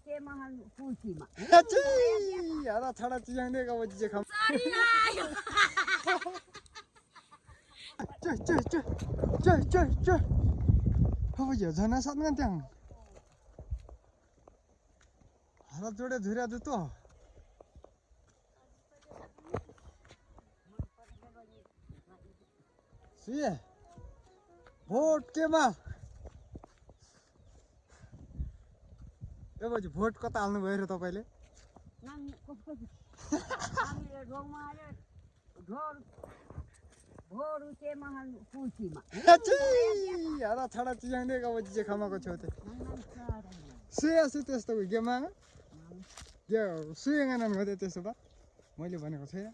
के महल कुर्सीमा हरा छडा चियाउँदै गयो चाहिँ खाऊ च अब यो जना सक्न त्यहाँ हरा जोडे धुरा दु त सुये भोट केमा ए बजी भोट कता हाल्नु भयो र तपाईले हरा छडा चियाउँदै गयो चाहिँ खामाको छेउ त सुया सु त्यस्तो गेमा यो सुयेगा नन गयो त्यसो भए मैले भनेको छैन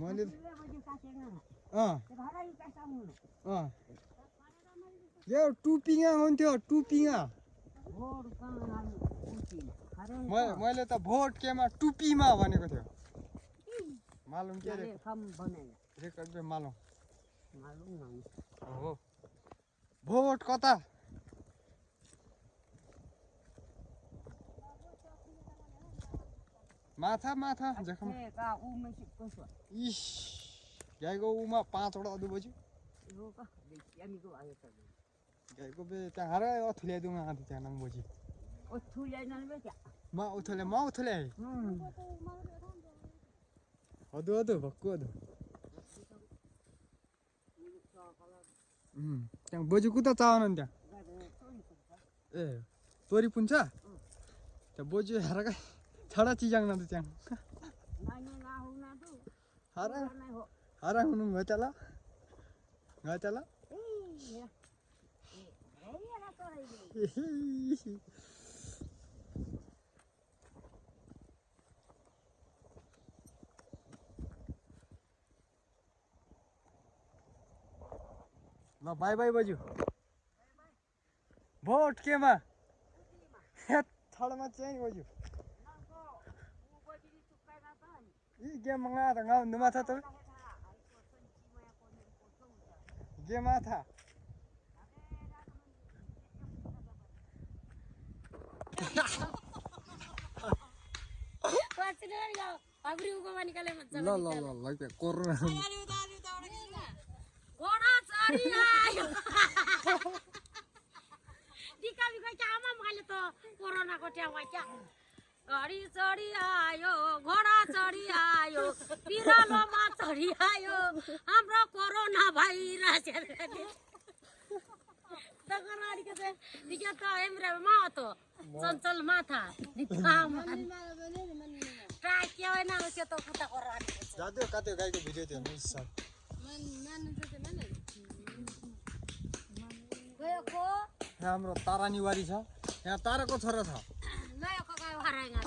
मैले यो टुपिङा हुन्थ्यो टुपिङा मैले त भोट केमा टुपीमा भनेको थियो मालुम के रेकर्ड पे मालुम हो भोट कता माथा माथा जखम इस गाईको उमा 5 वटा अदु बज्यो गाईको बे त्यहाँ हारा अथुल्याइदिउँ आदि त्यहाँ नङ बजी म उथले अदु भक्कु अदु त्यहाँ बजी कुता चाहन त्यहाँ ए तोरी पुन्छ त्यहाँ बजी हारा छडा चिजाङ न त्यहाँ हारा हुनु भयो त ल ल बाई बाई बज्यू भोट केमा छडमा चाहिँ बज्यू के मंगा त गाउँ माथा त के माथा ल के कोरोना घोडा चढी आयो टिका बिका आमा मैले त कोरोनाको ट्याउमा क्या घडी चढी आयो घोडा चढी आयो बिरालोमा चढी आयो हाम्रो कोरोना भाइरस तगराडीको चाहिँ दिक्क त एमरे मातो चञ्चल माथा दिखाम ट्राई के होइन उसको त कुता कोराडी जादु कतै गाईको भिडियो थियो मिस सर गएको हाम्रो तारा निवारी छ यहाँ ताराको छोरा छ नयाँको गाई हराएगा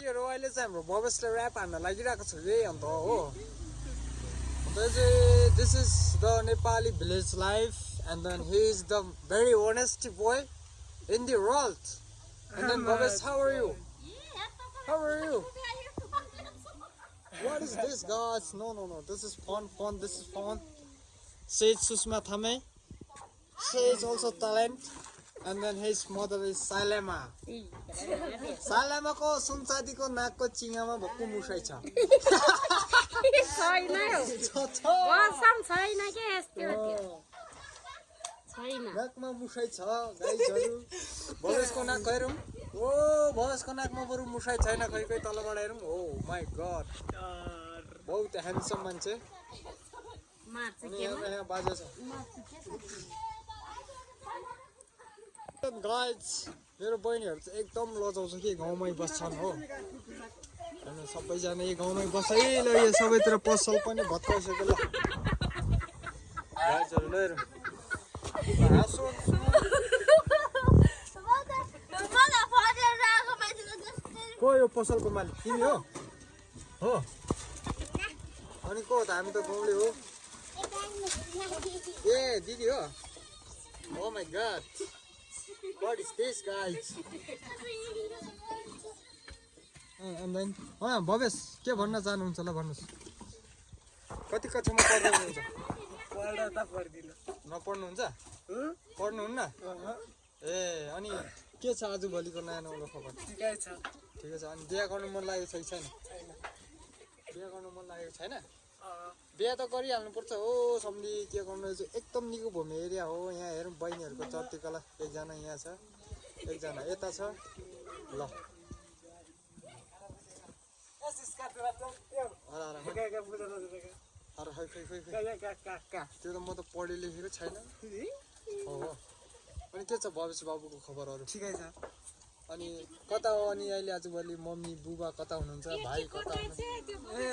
के रोयले चाहिँ हाम्रो भवेशले र्याप हान्न लागिरहेको छ रे अन्त हो this is the Nepali village life and then he is the very honest boy in the world and then Bhavesh, how are you what is this guys no this is fun this is fun Said Susma Thame she is also talent and then his mother is Salema को सुनचादीको नाकको चिङामा भक्कु मुसाइ छ छैन कसम छैन के यस्तो छैन नाकमा मुसाइ छ गाइजहरु भवेशको नाक हेरौँ ओ भवेशको नाकमा बरु मुसाइ छैन खै तलबाट हेरौँ ओ माय गॉड बहुत ह्यान्डसम मान्छे मार्छ के यहाँ बाजा छ गाइज मेरो बहिनीहरु चाहिँ एकदम लजाउँछ कि गाउँमै बस्छन् हो हैन सबैजना यही गाउँमै बस्छ है ल यो सबैतिर पसल पनि भत्काइसक्यो ल गाइजहरु ल हाँसो को यो पसलको मालिक तिमी हो अनि को त हामी त गाउँले हो ए दिदी हो Oh my god. What is this guys? And then Bhavesh के भन्न चाहनुहुन्छ ल भन्नुस् कति कक्षामा पढ्दै हुनुहुन्छ पढ्दा त पर्दिन नपढ्नुहुन्छ पढ्नुहुन्न ए अनि के छ आजभोलिको नयाँ नौलो खबर ठिकै छ ठिकै छ अनि बिहा गर्नु मन लागेको छ कि छैन बिहा गर्नु मन लागेको छैन बिहा त गरिहाल्नुपर्छ हो सम्धि के गर्नु यो चाहिँ एकदम निको भूमि एरिया हो यहाँ हेरौँ बहिनीहरूको चर्तीकला एकजना यहाँ छ एकजना यता छ ल त्यो त म त पढे लेखेको छैन हो अनि के छ भविष्य बाबुको खबरहरू ठिकै छ अनि कता हो अनि अहिले आजभोलि मम्मी बुबा कता हुनुहुन्छ भाइ कता हुनुहुन्छ ए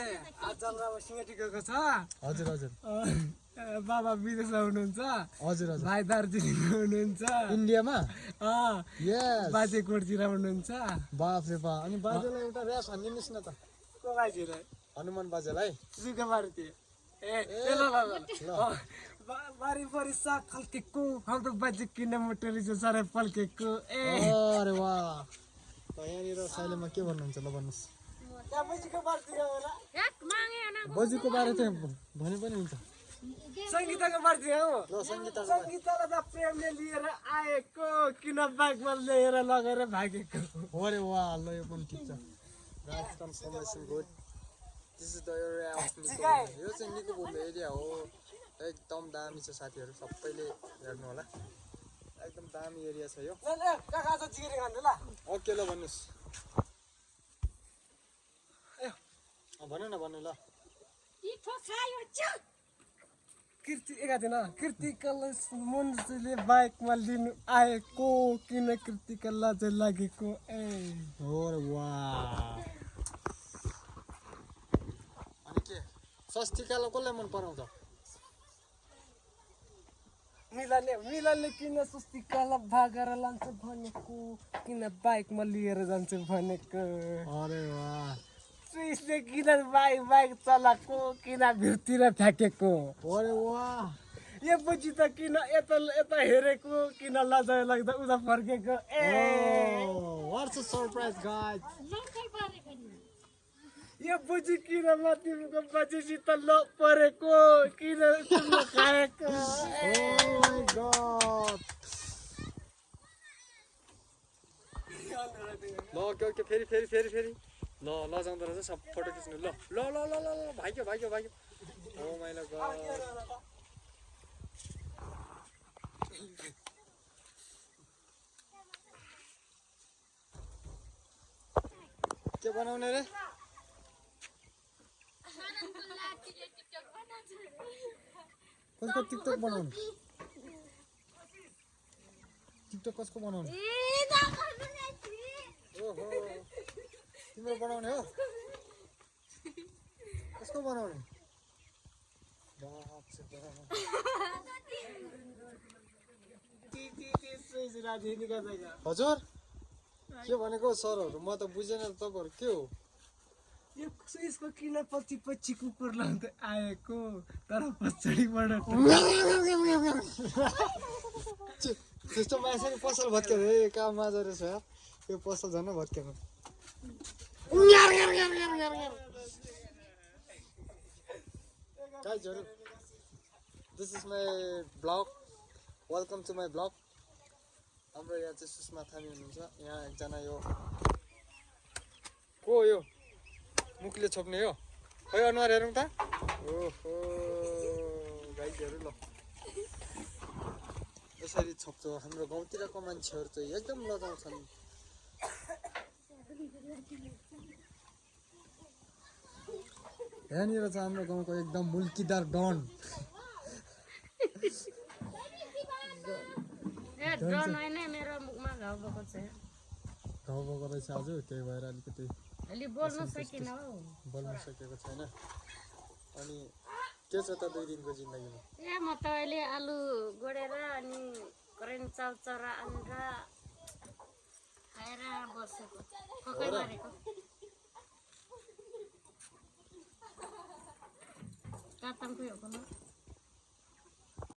आजल अब सिंगटी गएको छ हजुर हजुर बाबा विदेशमा हुनुहुन्छ हजुर हजुर भाइ दार्जिलिङमा हुनुहुन्छ इन्डियामा यस बाजे कोटतिर हुनुहुन्छ बाफ रे बा अनि बाजेलाई एउटा ऱ्यास हानिदिनुहोस् न त को बाजेर हनुमान बाजेलाई सुका मारुति ए ल ल ल बारी बारी साग खल्केको हाम्रो बाजे किन मोटरी जो सारे पल्केको ए अरे वाह यहाँनिर साइलेमा के भन्नुहुन्छ ल भन्नुहोस् त्यहाँ बजीको बार्ती होला एक मागे न बजीको बारे चाहिँ भने पनि हुन्छ सङ्गीताको बार्ती हो ल सङ्गीता सङ्गीतालाई त प्रेमले लिएर आएको किन बाइकमा लिएर लगेर भागेको अरे वाह ल यो पनि ठिक छ राजस्थान समयसन good this is the area of निको यो चाहिँ निको भूमि एरिया हो एकदम दामी छ साथीहरू सबैले हेर्नु होला एकदम दामी एरिया छ यो ल काका आज चिकेन खानु ल ओके ल भन्नुहोस् भन्नु न भन्नु ल पिठो खायो छु कृति एकादिन कृतिकलाई मनुष्यले बाइकमा लिनु आएको किन कृतिकलाई चाहिँ लागेको ए अरे वाह अनि के सस्तिकालाई कसलाई मन पराउँछ मिलाले किन सुस्तिकालाई भागेर लान्छ भनेको किन बाइकमा लिएर जान्छ भनेको अरे वाह सुइसले किन बाइक चलाएको किन भिरतिर फ्याँकेको अरे वाह यो पछि त किन यता हेरेको किन लजाइ लाग्दा उता फर्केको ए व्हाट्स अ सरप्राइज गाइस लौकै पारेको नि यो बुझी किन तिम्रो बाजेसित ल परेको किन तिम्रो खाएको Oh my god. ल ओके फेरि ल लजाउँदो रहेछ सब फोटो खिच्नु ल ल ल ल ल ल भाग्यो ओ माइ गॉड के बनाउने रे कसको टिकटक बनाउने टिकटक कसको बनाउने ओहो तिम्रो बनाउने हो कसको बनाउने बाप से हजुर के भनेको सरहरू म त बुझेन तपाईहरु के हो यो सुइसको किन पछि कुकुर लाउँदै आएको तर पछाडिबाट त्यस्तो मान्छेले पसल भत्केर हे काम माझ रहेछ यार यो पसल झन् भत्केर गाइजहरु this is my blog welcome to my blog हाम्रो यहाँ चाहिँ सुषमा थामी हुनुहुन्छ यहाँ एकजना यो को यो मुखले छोप्ने हो खै अनुहार हेरौँ त ओहो गाइजहरु ल यसरी छोप्छ हाम्रो गाउँतिरको मान्छेहरु चाहिँ एकदम लजाउँछन् यहाँनिर चाहिँ हाम्रो गाउँको एकदम मुल्कीदार डन ए ड्रोन हैन मेरो मुखमा घाउ भएको छ घाउ भएको रहेछ आज त्यही भएर अलिकति अलि बोल्न सकिन हौ बोल्न सकेको छैन अनि के छ त 2 दिनको जिन्दगीमा ए म त अहिले आलु गोडेर अनि करेन्ट चाउचरा अन्डा खाएर बसेको ककै मारेको कातमको हो